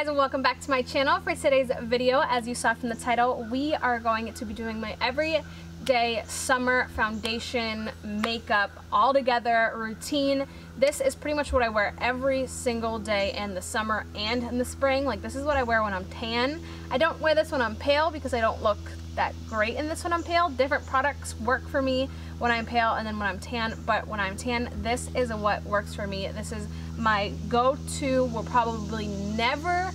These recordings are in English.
guys, and welcome back to my channel. For today's video, as you saw from the title, we are going to be doing my everyday summer foundation, makeup, all together routine. This is pretty much what I wear every single day in the summer and in the spring. Like, this is what I wear when I'm tan. I don't wear this when I'm pale because I don't look that great in this when I'm pale. Different products work for me when I'm pale and then when I'm tan, but when I'm tan, this is what works for me. This is my go-to, will probably never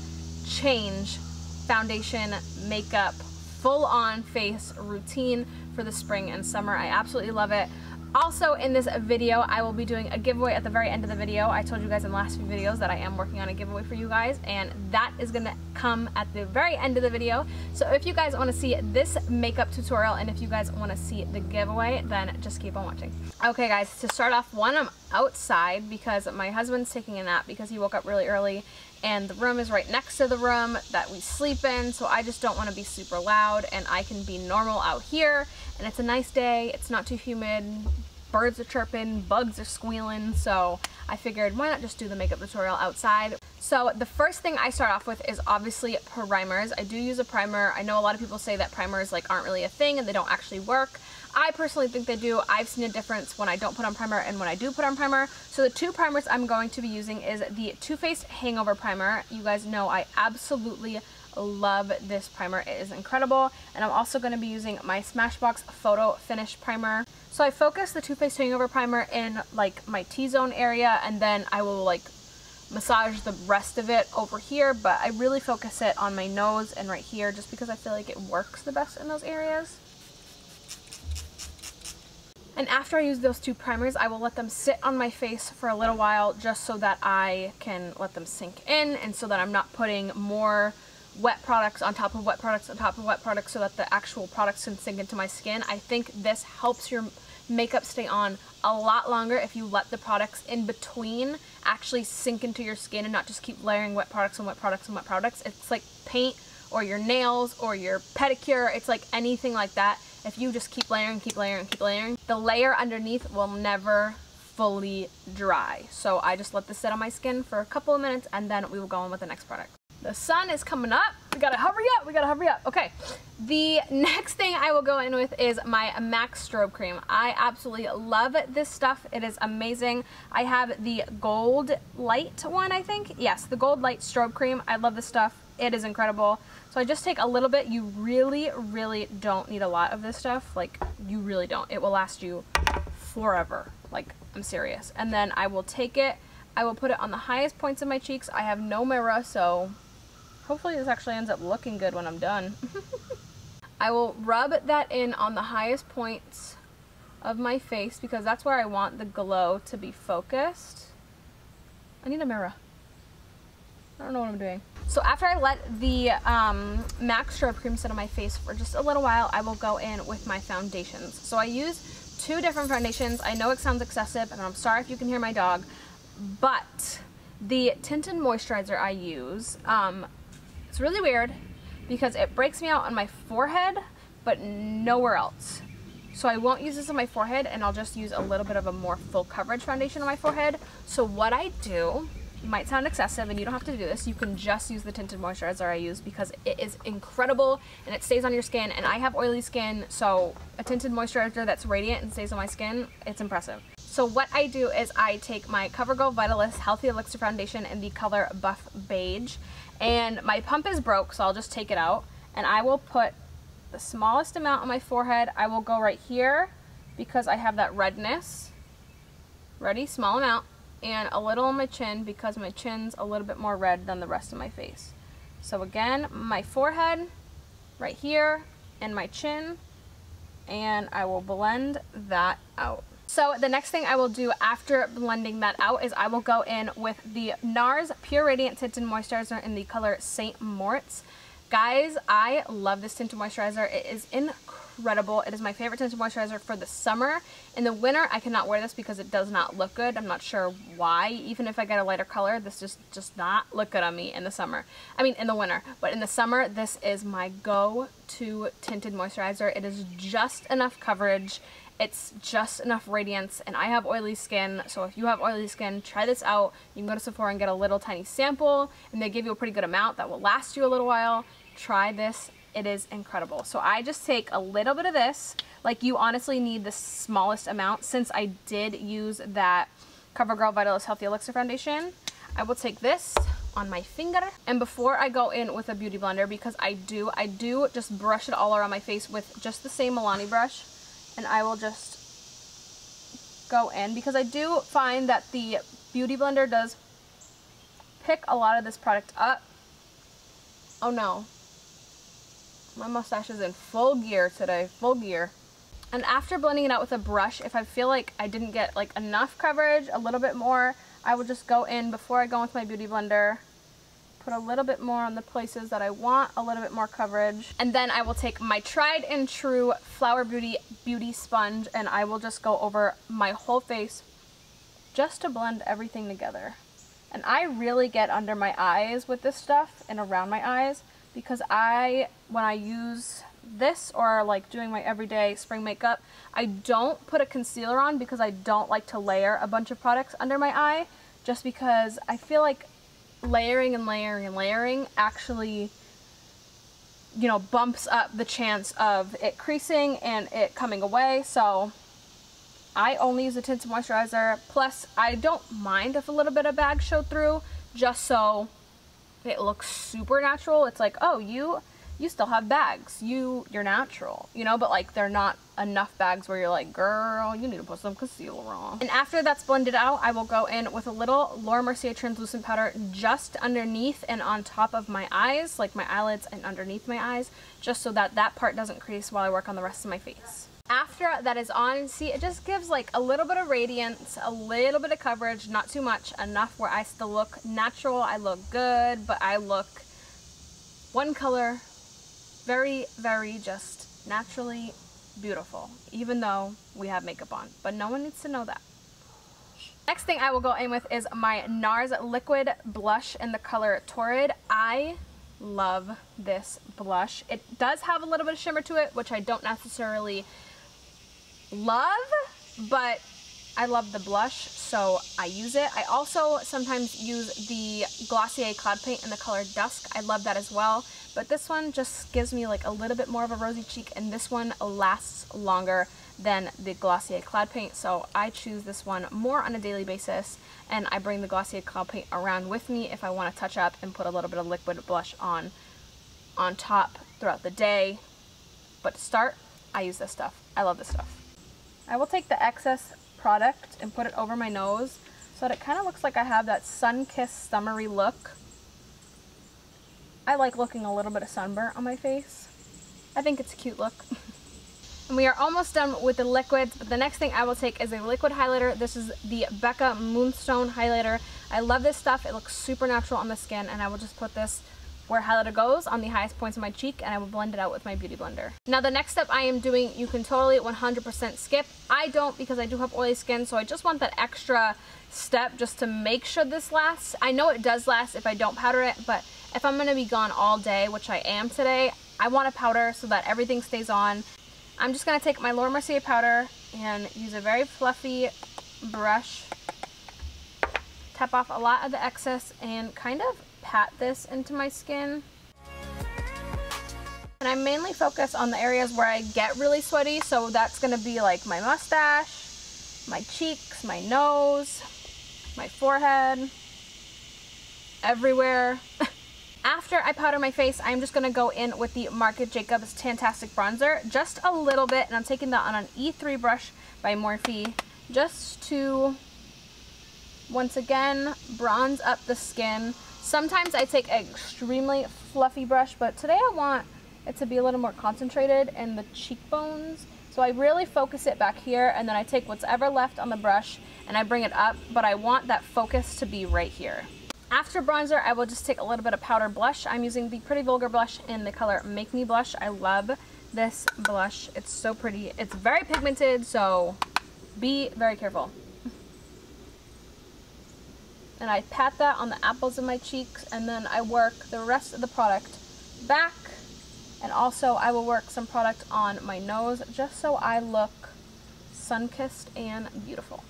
change foundation, makeup, full-on face routine for the spring and summer. I absolutely love it. Also, in this video, I will be doing a giveaway at the very end of the video. I told you guys in the last few videos that I am working on a giveaway for you guys, and that is going to come at the very end of the video. So if you guys want to see this makeup tutorial and if you guys want to see the giveaway, then just keep on watching. Okay guys, to start off, one, I'm outside because my husband's taking a nap because he woke up really early, and the room is right next to the room that we sleep in, so I just don't want to be super loud, and I can be normal out here, and it's a nice day, it's not too humid, birds are chirping, bugs are squealing, so I figured why not just do the makeup tutorial outside. So the first thing I start off with is obviously primers. I do use a primer. I know a lot of people say that primers aren't really a thing and they don't actually work. I personally think they do. I've seen a difference when I don't put on primer and when I do put on primer. So the two primers I'm going to be using is the Too Faced Hangover Primer. You guys know I absolutely love this primer. It is incredible. And I'm also going to be using my Smashbox Photo Finish Primer. So I focus the Too Faced Hangover Primer in like my T-zone area, and then I will like massage the rest of it over here, but I really focus it on my nose and right here just because I feel like it works the best in those areas. And after I use those two primers, I will let them sit on my face for a little while just so that I can let them sink in, and so that I'm not putting more wet products on top of wet products on top of wet products, so that the actual products can sink into my skin. I think this helps your makeup stay on a lot longer if you let the products in between actually sink into your skin and not just keep layering wet products and wet products and wet products. It's like paint or your nails or your pedicure. It's like anything like that. If you just keep layering, keep layering, keep layering, the layer underneath will never fully dry. So I just let this sit on my skin for a couple of minutes, and then we will go on with the next product. The sun is coming up. We gotta hurry up. We gotta hurry up. Okay. The next thing I will go in with is my MAC Strobe Cream. I absolutely love this stuff. It is amazing. I have the Gold Light one, I think. Yes, the Gold Light Strobe Cream. I love this stuff. It is incredible. So I just take a little bit. You really, really don't need a lot of this stuff. Like, you really don't. It will last you forever. Like, I'm serious. And then I will take it. I will put it on the highest points of my cheeks. I have no mirror, so hopefully this actually ends up looking good when I'm done. I will rub that in on the highest points of my face because that's where I want the glow to be focused. I need a mirror. I don't know what I'm doing. So after I let the MAC Strobe Cream sit on my face for just a little while, I will go in with my foundations. So I use two different foundations. I know it sounds excessive, and I'm sorry if you can hear my dog, but the Tinted moisturizer I use, it's really weird because it breaks me out on my forehead, but nowhere else. So I won't use this on my forehead, and I'll just use a little bit of a more full coverage foundation on my forehead. So what I do, might sound excessive, and you don't have to do this. You can just use the Tinted moisturizer I use because it is incredible and it stays on your skin, and I have oily skin, so a tinted moisturizer that's radiant and stays on my skin, it's impressive. So what I do is I take my Covergirl Vitalist Healthy Elixir Foundation in the color Buff Beige, and my pump is broke, so I'll just take it out, and I will put the smallest amount on my forehead. I will go right here because I have that redness. Ready? Small amount. And a little on my chin because my chin's a little bit more red than the rest of my face. So again, my forehead right here and my chin, and I will blend that out. So the next thing I will do after blending that out is I will go in with the Nars Pure Radiant Tinted Moisturizer in the color St. Moritz. Guys, I love this tinted moisturizer. It is incredible. It is my favorite tinted moisturizer for the summer. In the winter, I cannot wear this because it does not look good. I'm not sure why. Even if I get a lighter color, this just does not look good on me in the summer. I mean, in the winter. But in the summer, this is my go-to tinted moisturizer. It is just enough coverage, It's just enough radiance, and I have oily skin, so if you have oily skin, try this out. You can go to Sephora and get a little tiny sample, and they give you a pretty good amount that will last you a little while. Try this. It is incredible. So I just take a little bit of this. Like, you honestly need the smallest amount. Since I did use that Covergirl Vitalist Healthy Elixir Foundation, I will take this on my finger. And before I go in with a beauty blender, because I do just brush it all around my face with just the same Milani brush. And I will just go in, because I do find that the beauty blender does pick a lot of this product up. Oh no. My mustache is in full gear today, full gear. And after blending it out with a brush, if I feel like I didn't get like enough coverage, a little bit more, I will just go in before I go in with my beauty blender, put a little bit more on the places that I want a little bit more coverage. And then I will take my tried and true Flower Beauty sponge, and I will just go over my whole face just to blend everything together. And I really get under my eyes with this stuff and around my eyes, because when I use this or like doing my everyday spring makeup, I don't put a concealer on, because I don't like to layer a bunch of products under my eye, just because I feel like layering and layering and layering actually, you know, bumps up the chance of it creasing and it coming away. So I only use a tinted moisturizer. Plus, I don't mind if a little bit of bag showed through, just so it looks super natural. It's like, oh, you still have bags, you're natural, you know, but like they're not enough bags where you're like, girl, you need to put some concealer on. And after that's blended out, I will go in with a little Laura Mercier translucent powder just underneath and on top of my eyes, like my eyelids and underneath my eyes, just so that that part doesn't crease while I work on the rest of my face. After that is on, see, it just gives like a little bit of radiance, a little bit of coverage, not too much, enough where I still look natural, I look good, but I look one color, very, very just naturally beautiful, even though we have makeup on, but no one needs to know that. Next thing I will go in with is my Nars liquid blush in the color Torrid. I love this blush. It does have a little bit of shimmer to it, which I don't necessarily love, but I love the blush, so I use it. I also sometimes use the Glossier Cloud Paint in the color Dusk. I love that as well, but this one just gives me like a little bit more of a rosy cheek, and this one lasts longer than the Glossier Cloud Paint, so I choose this one more on a daily basis, and I bring the Glossier Cloud Paint around with me if I want to touch up and put a little bit of liquid blush on top throughout the day. But to start, I use this stuff. I love this stuff. I will take the excess product and put it over my nose so that it kind of looks like I have that sun-kissed summery look. I like looking a little bit of sunburn on my face. I think it's a cute look. And we are almost done with the liquids, but the next thing I will take is a liquid highlighter. This is the Becca Moonstone highlighter. I love this stuff. It looks super natural on the skin, and I will just put this where highlighter goes, on the highest points of my cheek, and I will blend it out with my beauty blender. Now the next step I am doing, you can totally 100% skip. I don't, because I do have oily skin, so I just want that extra step just to make sure this lasts. I know it does last if I don't powder it, but if I'm going to be gone all day, which I am today, I want to powder so that everything stays on. I'm just going to take my Laura Mercier powder and use a very fluffy brush, tap off a lot of the excess, and kind of pat this into my skin. And I mainly focus on the areas where I get really sweaty, so that's going to be like my mustache, my cheeks, my nose, my forehead, everywhere. After I powder my face, I'm just going to go in with the Marc Jacobs Tan-Tastic bronzer, just a little bit, and I'm taking that on an E3 brush by Morphe, just to, once again, bronze up the skin. Sometimes I take an extremely fluffy brush, but today I want it to be a little more concentrated in the cheekbones. So I really focus it back here, and then I take what's ever left on the brush and I bring it up, but I want that focus to be right here. After bronzer, I will just take a little bit of powder blush. I'm using the Pretty Vulgar blush in the color Make Me Blush. I love this blush. It's so pretty. It's very pigmented, so be very careful. And I pat that on the apples of my cheeks, and then I work the rest of the product back. And also I will work some product on my nose just so I look sun-kissed and beautiful.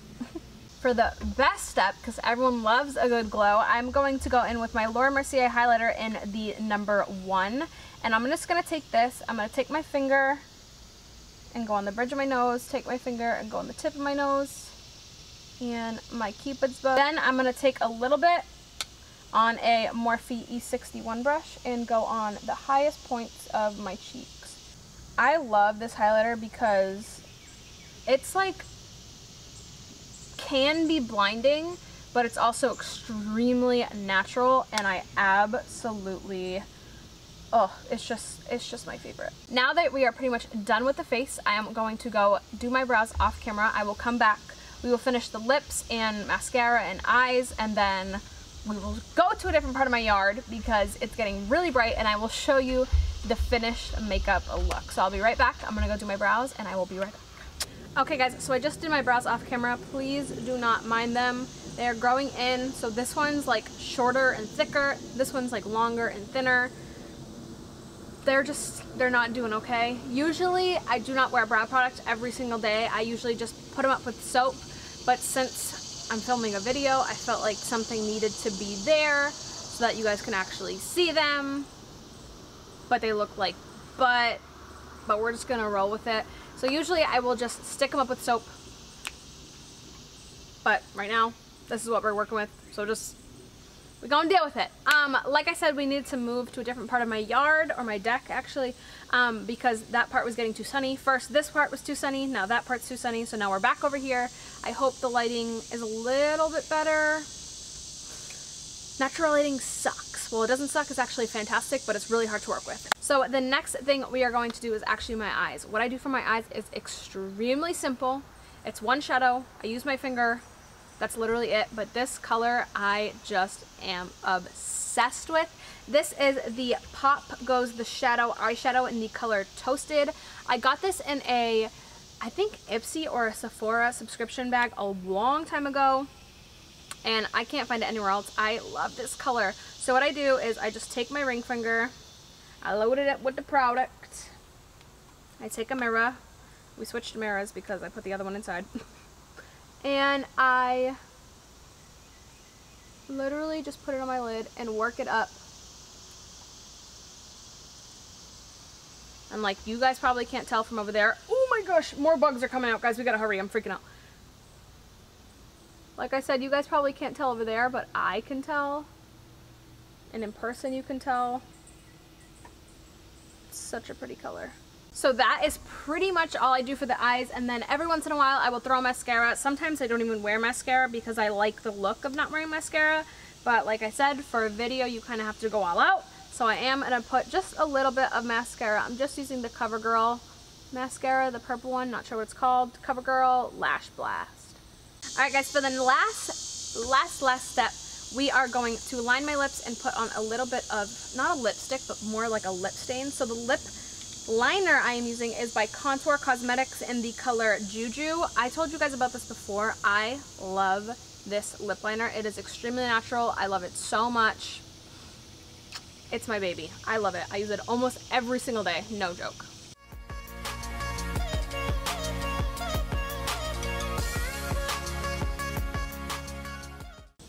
For the best step, because everyone loves a good glow, I'm going to go in with my Laura Mercier highlighter in the number 1. And I'm just going to take this, I'm going to take my finger and go on the bridge of my nose, take my finger and go on the tip of my nose and my Cupid's bow. Then I'm going to take a little bit on a Morphe E61 brush and go on the highest points of my cheeks. I love this highlighter because it's like, can be blinding, but it's also extremely natural, and I absolutely, oh, it's just my favorite. Now that we are pretty much done with the face, I am going to go do my brows off camera. I will come back, we will finish the lips and mascara and eyes, and then we will go to a different part of my yard because it's getting really bright, and I will show you the finished makeup look. So I'll be right back. I'm gonna go do my brows and I will be right back. Okay guys, so I just did my brows off camera. Please do not mind them. They are growing in. So this one's like shorter and thicker. This one's like longer and thinner. They're not doing okay. Usually I do not wear brow product every single day. I usually just put them up with soap. But since I'm filming a video, I felt like something needed to be there so that you guys can actually see them. But they look like butt. But we're just gonna roll with it. So usually I will just stick them up with soap, but right now this is what we're working with, so we're gonna deal with it. Like I said, we needed to move to a different part of my yard, or my deck actually, because that part was getting too sunny. First this part was too sunny, now that part's too sunny, so now we're back over here. I hope the lighting is a little bit better. Natural lighting sucks. Well, it doesn't suck, it's actually fantastic, but it's really hard to work with. So the next thing we are going to do is actually my eyes. What I do for my eyes is extremely simple. It's one shadow, I use my finger, that's literally it, but this color I just am obsessed with. This is the Pop Goes the Shadow eyeshadow in the color Toasted. I got this in a, I think Ipsy or a Sephora subscription bag a long time ago, and I can't find it anywhere else. I love this color. So what I do is I just take my ring finger, I load it up with the product, I take a mirror, we switched mirrors because I put the other one inside, and I literally just put it on my lid and work it up. And like, you guys probably can't tell from over there. Oh my gosh, more bugs are coming out, guys, we gotta hurry, I'm freaking out. Like I said, you guys probably can't tell over there, but I can tell. And in person you can tell. It's such a pretty color. So that is pretty much all I do for the eyes, and then every once in a while I will throw mascara. Sometimes I don't even wear mascara because I like the look of not wearing mascara. But like I said, for a video you kind of have to go all out. So I am going to put just a little bit of mascara. I'm just using the Covergirl mascara, the purple one, not sure what it's called. Covergirl Lash Blast. Alright guys, for the last step, we are going to line my lips and put on a little bit of, not a lipstick, but more like a lip stain. So the lip liner I am using is by Contor Cosmetics in the color Juju. I told you guys about this before. I love this lip liner. It is extremely natural. I love it so much. It's my baby. I love it. I use it almost every single day. No joke.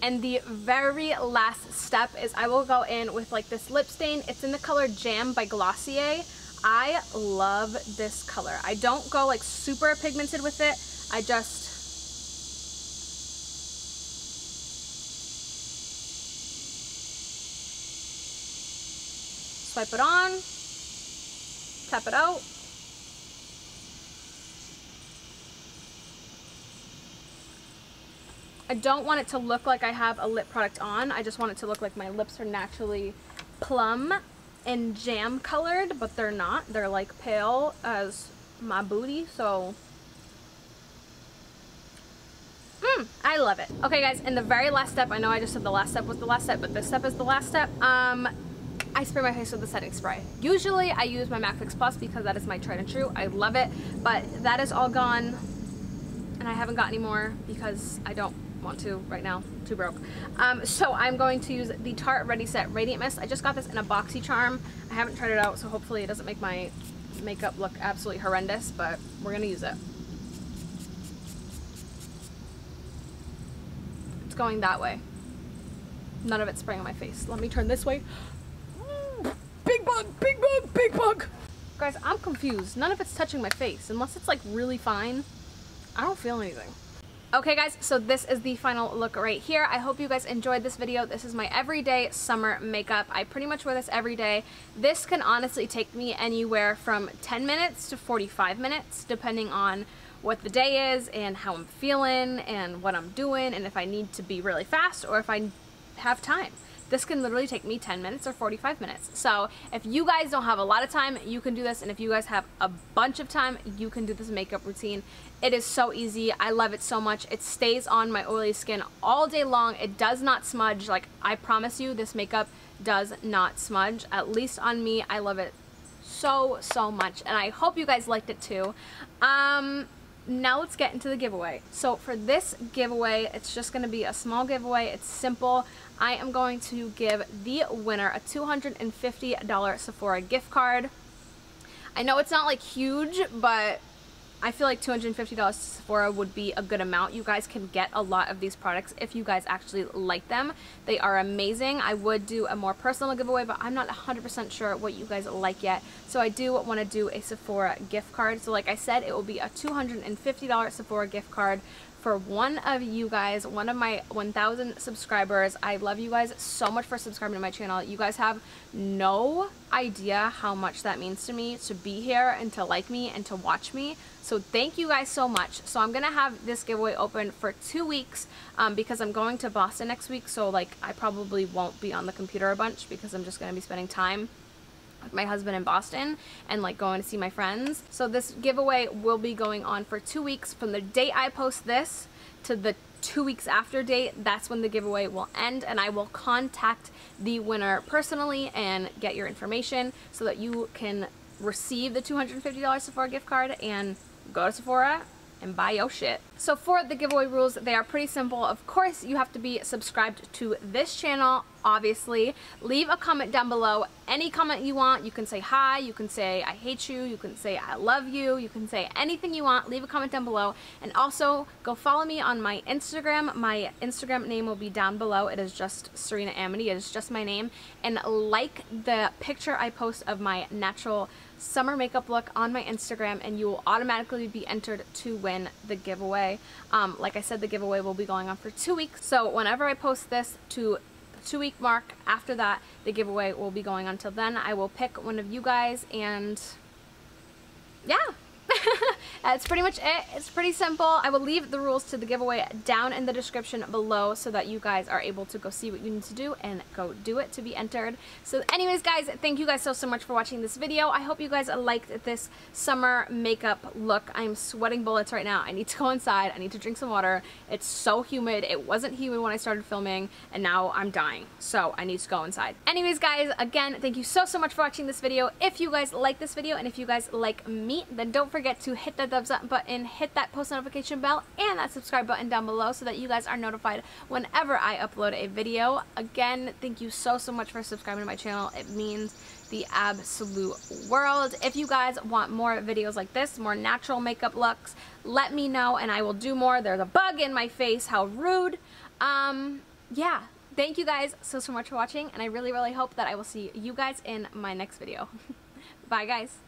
And the very last step is I will go in with like this lip stain. It's in the color Jam by Glossier. I love this color. I don't go like super pigmented with it. I just swipe it on, tap it out. I don't want it to look like I have a lip product on. I just want it to look like my lips are naturally plum and jam colored, but they're not. They're like pale as my booty, so I love it. Okay guys, and the very last step, I know I just said the last step was the last step, but this step is the last step. I spray my face with the setting spray. Usually I use my MAC Fix Plus because that is my tried and true. I love it, but that is all gone, and I haven't got any more because I don't want to right now, too broke. So I'm going to use the Tarte Ready Set Radiant Mist. I just got this in a boxy charm. I haven't tried it out, so hopefully it doesn't make my makeup look absolutely horrendous, but we're gonna use it. It's going that way. None of it's spraying on my face. Let me turn this way. Big bug, big bug, big bug. Guys, I'm confused. None of it's touching my face. Unless it's like really fine, I don't feel anything. Okay guys, so this is the final look right here. I hope you guys enjoyed this video. This is my everyday summer makeup. I pretty much wear this every day. This can honestly take me anywhere from 10 minutes to 45 minutes, depending on what the day is and how I'm feeling and what I'm doing and if I need to be really fast or if I have time. This can literally take me 10 minutes or 45 minutes. So if you guys don't have a lot of time, you can do this. And if you guys have a bunch of time, you can do this makeup routine. It is so easy. I love it so much. It stays on my oily skin all day long. It does not smudge. Like, I promise you, this makeup does not smudge. At least on me. I love it so, so much. And I hope you guys liked it too. Now let's get into the giveaway. So for this giveaway, it's just going to be a small giveaway. It's simple. I am going to give the winner a $250 Sephora gift card. I know it's not like huge, but I feel like $250 to Sephora would be a good amount. You guys can get a lot of these products if you guys actually like them. They are amazing. I would do a more personal giveaway, but I'm not 100% sure what you guys like yet. So I do want to do a Sephora gift card. So like I said, it will be a $250 Sephora gift card for one of you guys, one of my 1,000 subscribers. I love you guys so much for subscribing to my channel. You guys have no idea how much that means to me to be here and to like me and to watch me. So thank you guys so much. So I'm gonna have this giveaway open for 2 weeks because I'm going to Boston next week. So like I probably won't be on the computer a bunch because I'm just gonna be spending time with my husband in Boston and like going to see my friends. So this giveaway will be going on for 2 weeks from the date I post this to the 2 weeks after date. That's when the giveaway will end, and I will contact the winner personally and get your information so that you can receive the $250 Sephora gift card and go to Sephora and buy your shit. So for the giveaway rules, they are pretty simple. Of course, you have to be subscribed to this channel, obviously. Leave a comment down below. Any comment you want. You can say hi, you can say I hate you, you can say I love you, you can say anything you want. Leave a comment down below. And also, go follow me on my Instagram. My Instagram name will be down below. It is just Serina Amadee. It is just my name. And like the picture I post of my natural summer makeup look on my Instagram, and you will automatically be entered to win the giveaway. Like I said, the giveaway will be going on for 2 weeks. So whenever I post this to the 2-week mark, after that, the giveaway will be going on. Till then, I will pick one of you guys, and yeah. That's pretty much it. It's pretty simple. I will leave the rules to the giveaway down in the description below so that you guys are able to go see what you need to do and go do it to be entered. So anyways, guys, thank you guys so much for watching this video. I hope you guys liked this summer makeup look. I'm sweating bullets right now. I need to go inside. I need to drink some water. It's so humid. It wasn't humid when I started filming, and now I'm dying. So I need to go inside. Anyways, guys, again, thank you so much for watching this video. If you guys like this video and if you guys like me, then don't forget to hit that thumbs up button, hit that post notification bell, and that subscribe button down below so that you guys are notified whenever I upload a video. Again, thank you so much for subscribing to my channel. It means the absolute world. If you guys want more videos like this, more natural makeup looks, let me know and I will do more. There's a bug in my face. How rude. Yeah. Thank you guys so much for watching, and I really hope that I will see you guys in my next video. Bye, guys.